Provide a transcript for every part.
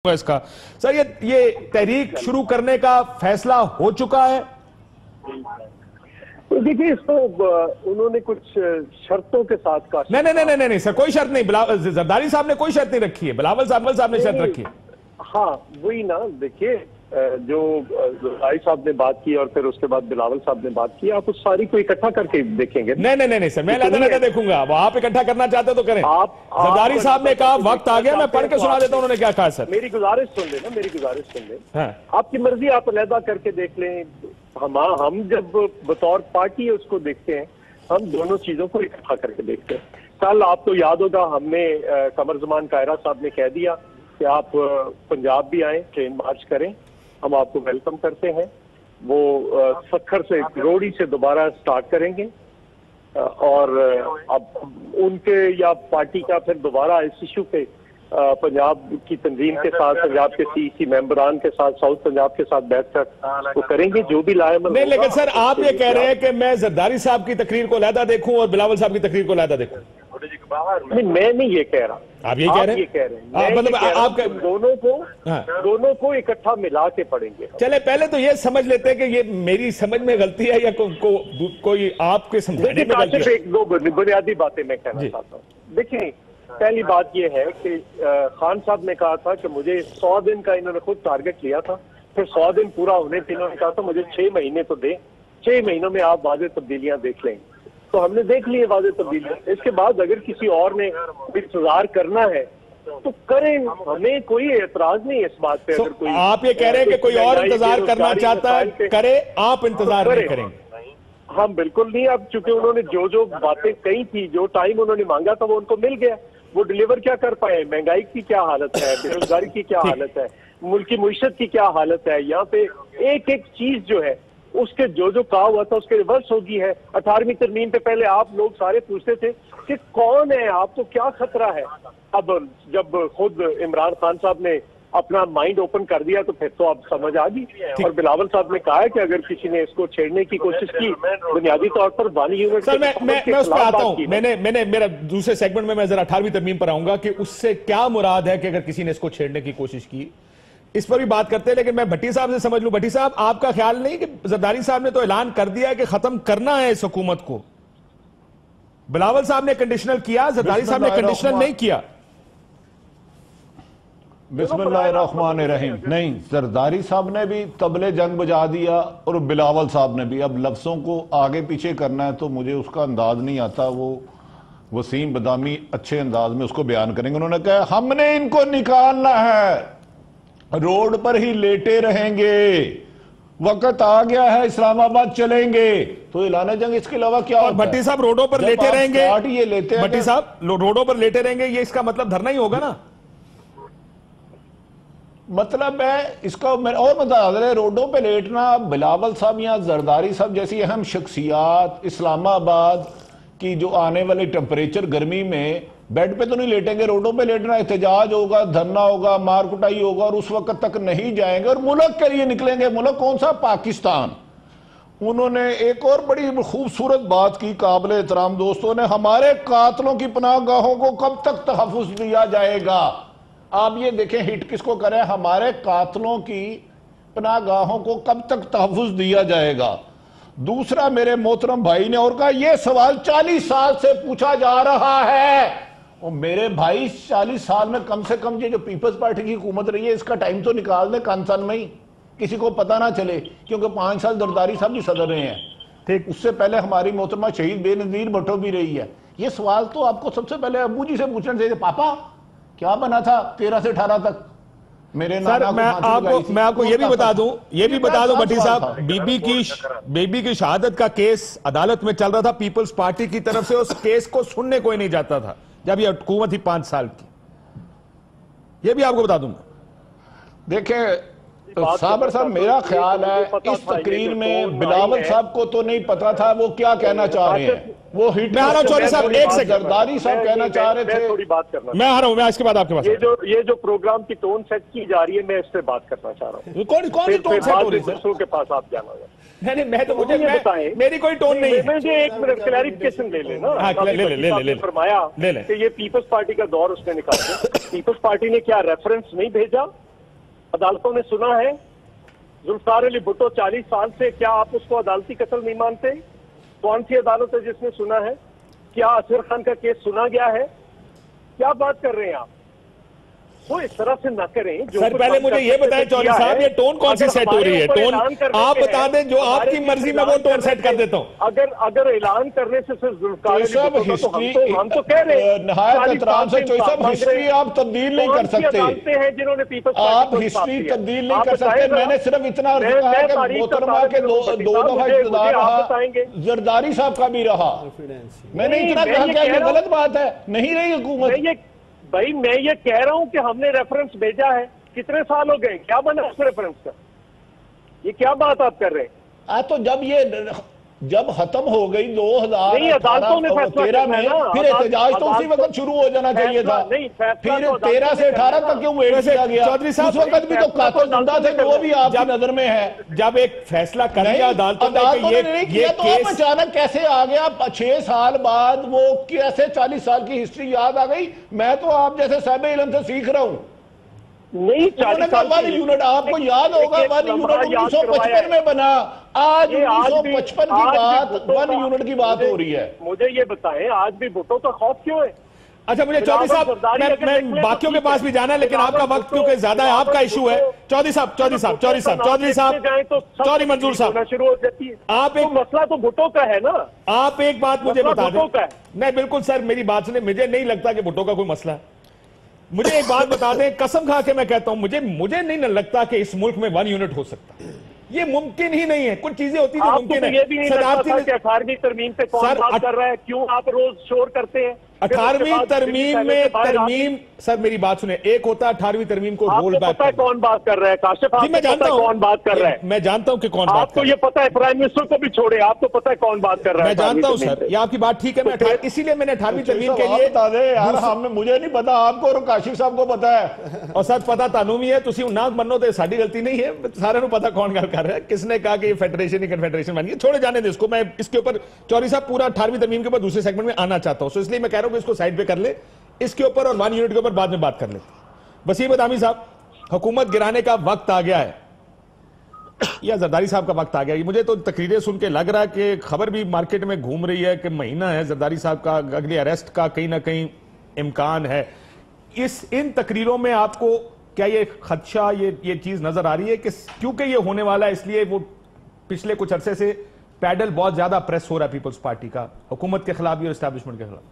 اس کا سر یہ تحریک شروع کرنے کا فیصلہ ہو چکا ہے؟ دیکھیے اس کو انہوں نے کچھ شرطوں کے ساتھ کہا. نہیں سر، کوئی شرط نہیں. زرداری صاحب نے کوئی شرط نہیں رکھی ہے. بلاول صاحب نے شرط رکھی ہے. ہاں وہی نا، دیکھیے جو زرداری صاحب نے بات کی اور پھر اس کے بعد بلاول صاحب نے بات کی، آپ اس ساری کو اکٹھا کر کے دیکھیں گے. نہیں سر، میں علیحدہ دیکھوں گا. وہ آپ اکٹھا کرنا چاہتے تو کریں. زرداری صاحب نے کہا وقت آ گیا. میں پڑھ کے سنا دیتا ہوں انہوں نے کیا کہا. سر میری گزارش سن لیں نا، میری گزارش سن لیں. آپ کی مرضی، آپ علیحدہ کر کے دیکھ لیں. ہم جب بطور پارٹی اس کو دیکھتے ہیں، ہم دونوں چیزوں کو اکٹھا کر کے دیکھتے ہیں. کل آپ کو یاد ہوگا ہم نے قمر زمان کائرہ صاحب نے کہہ دیا کہ آپ پنجاب بھی آئیں، ٹرین مارچ کریں، ہم آپ کو ویلکم کرتے ہیں. وہ سکھر سے روڑی سے دوبارہ سٹارٹ کریں گے اور اب ان کے یا پارٹی کا پھر دوبارہ اس ایشو پہ پنجاب کی تنظیم کے ساتھ، پنجاب کے سی ممبران کے ساتھ، ساؤتھ پنجاب کے ساتھ بیٹھ کر وہ کریں گے جو بھی لائے. نہیں لیکن سر آپ یہ کہہ رہے ہیں کہ میں زرداری صاحب کی تقریر کو علیحدہ دیکھوں اور بلاول صاحب کی تقریر کو علیحدہ دیکھوں. نہیں، میں نہیں یہ کہہ رہا. آپ یہ کہہ رہے ہیں مطلب آپ دونوں کو اکٹھا ملا کے پڑھیں گے. چلے پہلے تو یہ سمجھ لیتے ہیں کہ یہ میری سمجھ میں غلطی ہے یا کوئی آپ کے سمجھانے میں غلطی ہے. ایک دو بنیادی باتیں میں کہنا چاہتا ہوں. دیکھیں پہلی بات یہ ہے کہ خان صاحب نے کہا تھا کہ مجھے 100 دن کا انہوں نے خود ٹارگٹ لیا تھا، پھر 100 دن پورا ہونے پہ انہوں نے کہا تھا مجھے 6 مہینے تو دیں، 6 مہینوں میں آپ واضح تبدیلیاں دیکھ لیں. تو ہم نے دیکھ لی واضح تبدیلیاں. اس کے بعد اگر کسی اور نے انتظار کرنا ہے تو کریں، ہمیں کوئی اعتراض نہیں اس بات پہ. اگر کوئی آپ یہ کہہ رہے ہیں کہ کوئی اور انتظار کرنا چاہتا ہے کرے، آپ انتظار نہیں کریں گے. ہم بالکل نہیں. اب چونکہ انہوں نے جو باتیں کہی تھی، جو ٹائم انہوں نے مانگا تھا وہ ان کو مل گیا. وہ ڈیلیور کیا کر پائے؟ مہنگائی کی کیا حالت ہے، بے روزگاری کی کیا حالت ہے، ملک کی معیشت کی کیا حالت ہے. یہاں پہ ایک چیز جو ہے اس کے جو کہا ہوا تھا اس کے ریورس ہوگی ہے. 18ویں ترمیم پہ پہلے آپ لوگ سارے پوچھتے تھے کہ کون ہے، آپ کو کیا خطرہ ہے. اب جب خود عمران خان صاحب نے اپنا مائنڈ اوپن کر دیا تو پھر تو اب سمجھ آ گئی. اور بلاول صاحب نے کہا ہے کہ اگر کسی نے اس کو چھیڑنے کی کوشش کی بنیادی طور پر بانی یونٹ سر میں اس پہ آتا ہوں. میں نے میرا دوسرے سیگمنٹ میں ذرا 18ویں ترمیم پر آؤں گا کہ اس سے کیا مراد ہے کہ اگر کسی نے اس کو چھیڑنے کی کوشش کی، اس پر بھی بات کرتے ہیں. لیکن میں بھٹی صاحب سے سمجھ لوں. بھٹی صاحب آپ کا خیال نہیں کہ زرداری صاحب نے تو اعلان کر دیا کہ ختم کرنا ہے اس حکومت کو؟ بلاول صاحب نے کنڈیشنل کیا، زرداری صاحب نے کنڈیشنل نہیں کیا. بسم اللہ الرحمن الرحیم. نہیں، زرداری صاحب نے بھی طبلِ جنگ بجا دیا اور بلاول صاحب نے بھی. اب لفظوں کو آگے پیچھے کرنا ہے تو مجھے اس کا انداز نہیں آتا. وہ وسیم بادامی اچھے انداز میں اس کو بیان کریں گے. انہوں نے کہا ہم نے ان کو نکالنا ہے، روڈ پر ہی لیٹے رہیں گے، وقت آ گیا ہے اسلام آباد چلیں گے. تو اعلان جنگ اس کے علاوہ کیا ہوتا ہے؟ بھٹی صاحب روڈوں پر لیٹے رہیں گے، بھٹی صاحب روڈوں پر لیٹے رہیں گے، یہ اس کا مطلب دھرنا ہی ہوگا نا؟ مطلب ہے اس کا میں اور بتا دے، روڈوں پہ لیٹنا. بلاول صاحب یا زرداری صاحب جیسی اہم شخصیات اسلام آباد کی جو آنے والے ٹمپریچر گرمی میں بیڈ پہ تو نہیں لیٹیں گے، روڈوں پہ لیٹنا. احتجاج ہوگا، دھرنا ہوگا، مار کٹائی ہوگا اور اس وقت تک نہیں جائیں گے اور ملک کے لیے نکلیں گے. ملک کون سا؟ پاکستان. انہوں نے ایک اور بڑی خوبصورت بات کی قابل احترام دوستوں نے، ہمارے قاتلوں کی پناہ گاہوں کو کب تک تحفظ دیا جائے گا؟ آپ یہ دیکھیں ہٹ کس کو کریں، ہمارے قاتلوں کی پناہ گاہوں کو کب تک تحفظ دیا جائے گا. دوسرا میرے محترم بھائی نے اور کہا یہ سوال 40 سال سے پوچھا جا رہا ہے. اور میرے بھائی 40 سال میں کم سے کم یہ جو پیپلز پارٹی کی حکومت رہی ہے اس کا ٹائم تو نکال دیں کنسن میں ہی، کسی کو پتہ نہ چلے. کیونکہ 5 سال زرداری صاحب بھی صدر رہے ہیں، اس سے پہلے ہماری محترمہ شہید بے نظیر بھٹو بھی رہی ہے. یہ سوال تو آپ کو سب سے پہلے ابو جی سے پوچھنا چاہیے، پاپا کیا بنا تھا 13 سے 18 تک؟ میرے سر میں آپ کو یہ بھی بتا دوں بھٹی صاحب، بی بی کی شہادت کا کیس عدالت میں چل رہا تھا پیپلز پارٹی کی طرف سے. اس کیس کو سننے کوئی نہیں جاتا تھا جب یہ حکومت ہی 5 سال کی. یہ بھی آپ کو بتا دوں گا. دیکھیں صابر صاحب، میرا خیال ہے اس تقریر میں بلاول صاحب کو تو نہیں پتا تھا وہ کیا کہنا چاہ رہے ہیں. وہ ہٹ میں آ رہا ہوں چوہدری صاحب، ایک سیکنڈ. زرداری صاحب کہنا چاہ رہے تھے. تھوڑی بات کرنا میں آ رہا ہوں، میں اس کے بعد آپ کے پاس. یہ جو پروگرام کی ٹون سیٹ کی جا رہی ہے میں اس پہ بات کرنا چاہ رہا ہوں. کون سی ٹون سیٹ ہو رہی ہے؟ دوسروں کے پاس آپ جانا ہوگا. نہیں میں تو مجھے میری کوئی ٹون نہیں ہے. مجھے ایک منٹ کلیریفیکیشن لے لینا. لے فرمایا کہ یہ پیپلز پارٹی کا دور اس نے نکالا. پیپلز پارٹی نے کیا ریفرنس نہیں بھیجا؟ عدالتوں نے سنا ہے؟ ذوالفقار علی بھٹو 40 سال سے، کیا آپ اس کو عدالتی قتل نہیں مانتے؟ کون سی عدالت ہے جس نے سنا ہے؟ کیا اصغر خان کا کیس سنا گیا ہے؟ کیا بات کر رہے ہیں آپ؟ وہ اس طرح سے نہ کریں. سر پہلے مجھے یہ بتائیں چودھری صاحب، یہ ٹون کون سی سیٹ ہو رہی ہے؟ ٹون آپ بتا دیں، جو آپ کی مرضی میں وہ ٹون سیٹ کر دیتا ہوں. اگر اعلان کرنے سے صرف ذوالفقار علی صاحب بھٹو تو ہم تو کہہ رہے ہیں نہایت احترام سے چوئی صاحب، ہسٹری آپ تبدیل نہیں کر سکتے. ہیں جنہوں نے پیپلز آپ ہسٹری تبدیل نہیں کر سکتے. میں نے صرف اتنا عرض کہا ہے کہ محترمہ کے دو دفعہ اقتدار رہا، زرداری صاحب کا بھی رہا. میں نے اتنا کہا کہ یہ غلط بات ہے، نہیں رہی حکومت. بھائی میں یہ کہہ رہا ہوں کہ ہم نے ریفرنس بھیجا ہے. کتنے سال ہو گئے؟ کیا بنا اس ریفرنس کا؟ یہ کیا بات آپ کر رہے ہیں؟ تو جب ختم ہو گئی 2013 میں، پھر احتجاج تو اسی وقت شروع ہو جانا چاہیے تھا. پھر 13 سے 18 تک کیوں ویٹ کیا گیا؟ چودھری صاحب اس وقت بھی تو قاتل زندہ تھے، وہ بھی آپ کی نظر میں ہے. جب ایک فیصلہ کر لیا عدالتوں نے کہ نے نہیں کیا، تو آپ اچانک کیسے آ گیا 6 سال بعد؟ وہ کیسے 40 سال کی ہسٹری یاد آ گئی؟ میں تو آپ جیسے صاحب علم سے سیکھ رہا ہوں. نہیں 40 سال ون یونٹ آپ کو یاد ہوگا، ون یونٹ 1955 میں بنا. آج 1955 کی بات، ون یونٹ کی بات ہو رہی ہے. مجھے یہ بتائیں آج بھی بھٹو کا خوف کیوں ہے؟ اچھا مجھے چودھری صاحب، میں باقیوں کے پاس بھی جانا ہے، لیکن آپ کا وقت کیونکہ زیادہ ہے، آپ کا ایشو ہے. چودھری منظور صاحب، شروع ہو جاتی ہے. آپ ایک مسئلہ تو بھٹو کا ہے نا. آپ ایک بات مجھے بتا دیں. نہیں بالکل سر، میری بات سنیں، مجھے نہیں لگتا کہ بھٹو کا کوئی مسئلہ ہے. مجھے ایک بات بتا دیں، قسم کھا کے میں کہتا ہوں، مجھے نہیں لگتا کہ اس ملک میں 1 یونٹ ہو سکتا. یہ ممکن ہی نہیں ہے. کچھ چیزیں ہوتی ہیں جو ممکن ہے. یہ بھی نہیں لگتا تھا کہ 18ویں ترمیم پہ کون بات کر رہا ہے؟ کیوں آپ روز شور کرتے ہیں؟ 18ویں ترمیم میں ترمیم، سر میری بات سنیں، ایک ہوتا ہے 18ویں ترمیم کو رول بیک. پتا ہے کون بات کر رہا ہے کاشف؟ جی میں جانتا ہوں کون بات کر رہا ہے. میں جانتا ہوں کہ کون بات آپ کو یہ پتا ہے، پرائم منسٹر کو بھی چھوڑے، آپ کو پتا ہے کون بات کر رہا ہے. میں جانتا ہوں سر، یہ آپ کی بات ٹھیک ہے. اسی لیے میں نے 18ویں ترمیم کے لیے بتا دیں یار، مجھے نہیں پتا، آپ کو اور کاشف صاحب کو پتا ہے. اور سر پتا تانوں ہی ہے، تسی نہ منو تے ساڈی غلطی نہیں ہے. سارے کو پتا کون گل کر رہا ہے، کس نے کہا کہ یہ فیڈریشن ہی کنفیڈریشن بن گئی. چھوڑے جانے دیں اس کو. میں اس کے اوپر چودھری صاحب پورا 18ویں ترمیم کے اوپر دوسرے سیگمنٹ میں آنا چاہتا ہوں. سو اس لیے میں کہہ رہا ہوں کہ اس کو سائڈ پہ کر لیں، اس کے اوپر اور 1 یونٹ کے اوپر بعد میں بات کر لیتے. وسیم ادامی صاحب، حکومت گرانے کا وقت آ گیا ہے یا زرداری صاحب کا وقت آ گیا؟ مجھے تو تقریریں سن کے لگ رہا ہے کہ خبر بھی مارکیٹ میں گھوم رہی ہے کہ مہینہ ہے زرداری صاحب کا اگلی اریسٹ کا کہیں نہ کہیں امکان ہے. ان تقریروں میں آپ کو کیا یہ خدشہ، یہ چیز نظر آ رہی ہے کہ کیونکہ یہ ہونے والا ہے اس لیے وہ پچھلے کچھ عرصے سے پیڈل بہت زیادہ پریس ہو رہا ہے پیپلز پارٹی کا، حکومت کے خلاف بھی اور اسٹیبلشمنٹ کے خلاف؟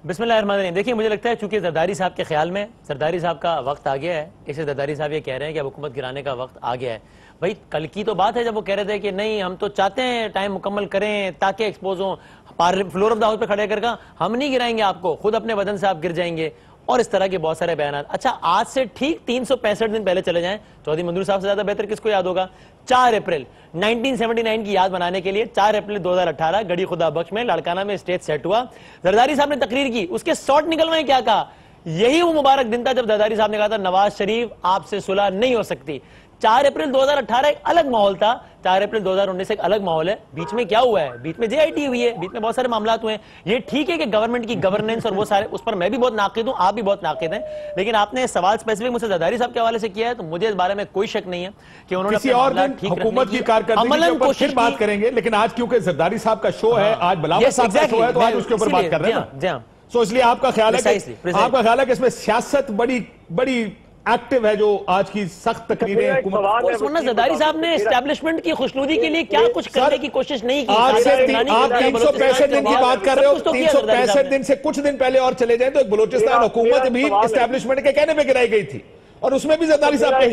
بسم اللہ الرحمن الرحیم. دیکھیں مجھے لگتا ہے چونکہ زرداری صاحب کے خیال میں زرداری صاحب کا وقت آ گیا ہے، اسے زرداری صاحب یہ کہہ رہے ہیں کہ اب حکومت گرانے کا وقت آ گیا ہے. بھائی کل کی تو بات ہے جب وہ کہہ رہے تھے کہ نہیں ہم تو چاہتے ہیں ٹائم مکمل کریں تاکہ ایکسپوز ہوں، فلور آف دا ہاؤس پہ کھڑے کر کے ہم نہیں گرائیں گے آپ کو، خود اپنے بدن سے آپ گر جائیں گے، اور اس طرح کے بہت سارے بیانات. اچھا آج سے ٹھیک 365 دن پہلے چلے جائیں، چودھری منظور صاحب سے زیادہ بہتر کس کو یاد ہوگا؟ 4 اپریل 1979 کی یاد بنانے کے لیے 4 اپریل 2018 گڑی خدا بخش میں لاڑکانہ میں اسٹیج سیٹ ہوا. زرداری صاحب نے تقریر کی، اس کے سوٹ نکلوائیں کیا کہا؟ یہی وہ مبارک دن تھا جب زرداری صاحب نے کہا تھا نواز شریف آپ سے صلح نہیں ہو سکتی. 4 اپریل 2018 ایک الگ ماحول تھا، 4 اپریل 2019 ایک الگ ماحول ہے. بیچ میں کیا ہوا ہے؟ بیچ میں JIT ہوئی ہے، بیچ میں بہت سارے معاملات ہوئے ہیں. یہ ٹھیک ہے کہ گورنمنٹ کی گورننس اور وہ سارے، اس پر میں بھی بہت ناقد ہوں، آپ بھی بہت ناقد ہیں، لیکن آپ نے سوال اسپیسیفک مجھ سے زرداری صاحب کے حوالے سے کیا ہے تو مجھے اس بارے میں کوئی شک نہیں ہے کہ انہوں نے کسی اور دن حکومت کی کارکردگی کے اوپر پھر بات کریں گے، لیکن آج کیونکہ زرداری صاحب کا شو ہے، آج بلاول صاحب کا شو ہے، تو آج اس کے اوپر بات کر رہے ہیں. جی ہاں. سو اس لیے آپ کا خیال ہے کہ اس میں سیاست بڑی ایکٹیو ہے، جو آج کی سخت تقریریں حکومت. زرداری صاحب نے اسٹیبلشمنٹ کی خوشنودی کے لیے کیا کچھ کرنے کی کوشش نہیں کی. آپ 365 دن کی بات کر رہے ہو، 365 دن سے کچھ دن پہلے اور چلے جائیں تو ایک بلوچستان حکومت بھی اسٹیبلشمنٹ کے کہنے پہ گرائی گئی تھی، اور اس میں بھی زرداری صاحب پیش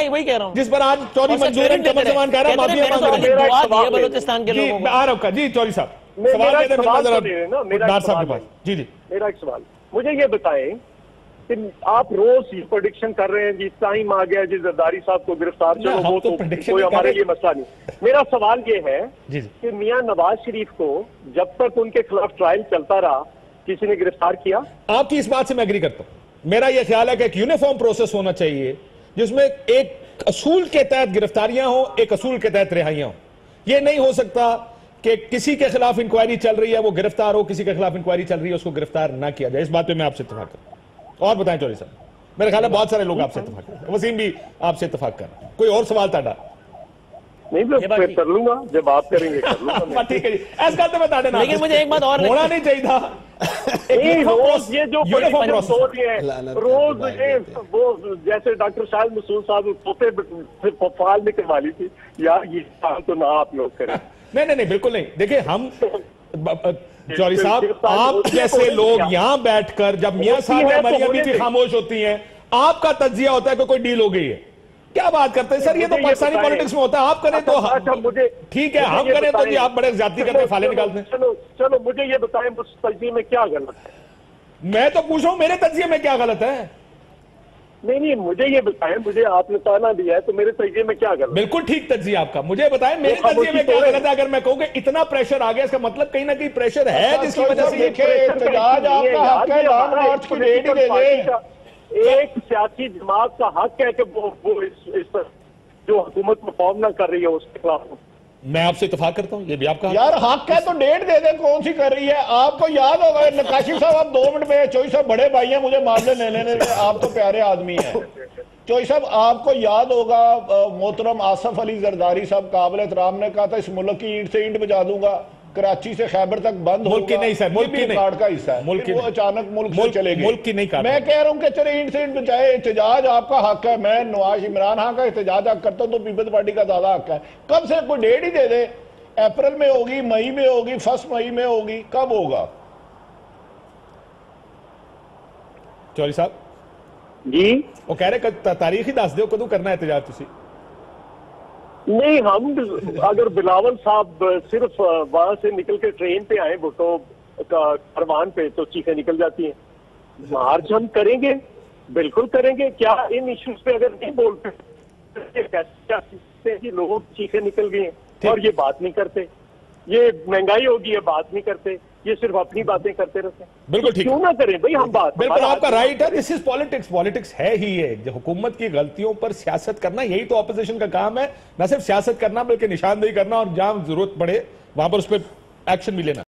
وہی کہہ رہا ہوں جس پر آج چودھری منظور کمر زمان کہہ رہا ہے بلوچستان کے لوگوں کو. آ رہا ہوں جی چودھری صاحب میرا ایک سوال، مجھے یہ بتائیں کہ آپ روز یہ پریڈکشن کر رہے ہیں جی ٹائم آ گیا جی زرداری صاحب کو گرفتار، چلو وہ تو کوئی ہمارے لیے مسئلہ نہیں. میرا سوال یہ ہے کہ میاں نواز شریف کو جب تک ان کے خلاف ٹرائل چلتا رہا کسی نے گرفتار کیا؟ آپ کی اس بات سے میں ایگری کرتا ہوں. میرا یہ خیال ہے کہ ایک یونیفارم پروسیس ہونا چاہیے جس میں ایک اصول کے تحت گرفتاریاں ہوں، ایک اصول کے تحت رہائیاں ہوں. یہ نہیں ہو سکتا کہ کسی کے خلاف انکوائری چل رہی ہے وہ گرفتار ہو، کسی کے خلاف انکوائری چل رہی ہے اس کو گرفتار نہ کیا جائے. اس بات پہ میں آپ سے اتفاق کرتا ہوں. اور بتائیں چودھری صاحب. میرے خیال ہے بہت سارے لوگ آپ سے اتفاق کر رہے ہیں، وسیم بھی آپ سے اتفاق کر رہا ہے. کوئی اور سوال تھا؟ نہیں میں کر لوں گا جب آپ کریں گے کر لوں گا. ٹھیک ہے جی ایسا کرتے میں تاڑے. لیکن مجھے ایک بات اور ہونا نہیں چاہیے تھا. روز یہ جو روز وہ جیسے ڈاکٹر شاہد مسعود صاحب توتے فعال نے کروا لی تھی یار یہ کام تو نہ آپ لوگ کریں. نہیں بالکل نہیں. دیکھیں ہم جوہری صاحب آپ جیسے لوگ یہاں بیٹھ کر جب میاں صاحب یا مریم بیوی خاموش ہوتی ہیں آپ کا تجزیہ ہوتا ہے کہ کوئی ڈیل ہو گئی ہے. کیا بات کرتے ہیں سر؟ یہ تو پاکستانی پالیٹکس میں ہوتا ہے. آپ کریں تو ٹھیک ہے, ہم کریں تو جی آپ بڑے زیادتی کرتے ہیں, فالے نکالتے ہیں. چلو مجھے یہ بتائیں اس تجزیے میں کیا غلط ہے؟ میں تو پوچھ رہا ہوں میرے تجزیے میں کیا غلط ہے. نہیں مجھے یہ بتائیں, مجھے آپ نے تانا دیا ہے تو میرے تجزیے میں کیا غلط ہے؟ بالکل ٹھیک تجزیہ آپ کا, مجھے بتائیں میرے تجزیے میں کیا غلط ہے. اگر میں کہوں کہ اتنا پریشر آ گیا اس کا مطلب کہیں نہ کہیں پریشر ہے جس کی وجہ سے احتجاج آپ کا حق ہے, لانگ مارچ کی ڈیٹ ہی دے دیں. ایک سیاسی جماعت کا حق ہے کہ وہ اس جو حکومت پرفارم نہ کر رہی ہے اس کے خلاف. میں آپ سے اتفاق کرتا ہوں, یہ بھی آپ کا یار حق ہے تو ڈیٹ دے دیں کون سی کر رہی ہے. آپ کو یاد ہوگا نقاشی صاحب آپ 2 منٹ میں, چوئی صاحب بڑے بھائی ہیں مجھے معاملے لینے دیں, آپ تو پیارے آدمی ہیں. چوئی صاحب آپ کو یاد ہوگا محترم آصف علی زرداری صاحب قابل احترام نے کہا تھا اس ملک کی اینٹ سے اینٹ بجا دوں گا, کراچی سے خیبر تک بند ہوگا. ملک کی نہیں سر, ملک کی نہیں, کارڈ کا حصہ ہے, ملک کی وہ اچانک ملک سے چلے گئے. ملک کی نہیں کارڈ. میں کہہ رہا ہوں کہ چلے اینٹ سے اینٹ بچائے, احتجاج آپ کا حق ہے. میں نواز عمران خان کا احتجاج کرتا ہوں تو پیپلز پارٹی کا زیادہ حق ہے. کم سے کوئی ڈیٹ ہی دے دے, اپریل میں ہوگی, مئی میں ہوگی, 1 مئی میں ہوگی, کب ہوگا؟ چوہری صاحب جی وہ کہہ رہے کہ تاریخ ہی دس دیو کدو کرنا ہے احتجاج تسی. نہیں ہم اگر بلاول صاحب صرف وہاں سے نکل کے ٹرین پہ آئے بھٹو کاروان پہ تو چیخیں نکل جاتی ہیں. مارچ ہم کریں گے, بالکل کریں گے. کیا ان ایشوز پہ اگر نہیں بولتے لوگوں کی چیخیں نکل گئی ہیں اور یہ بات نہیں کرتے, یہ مہنگائی ہوگی یہ بات نہیں کرتے, یہ صرف اپنی باتیں کرتے رہتے ہیں. بالکل ٹھیک, کیوں نہ کریں بھائی ہم بات. بالکل آپ کا رائٹ ہے. دس از پالیٹکس, پالیٹکس ہے ہی ہے. حکومت کی غلطیوں پر سیاست کرنا یہی تو اپوزیشن کا کام ہے, نہ صرف سیاست کرنا بلکہ نشاندہی کرنا اور جہاں ضرورت پڑے وہاں پر اس پہ ایکشن بھی لینا.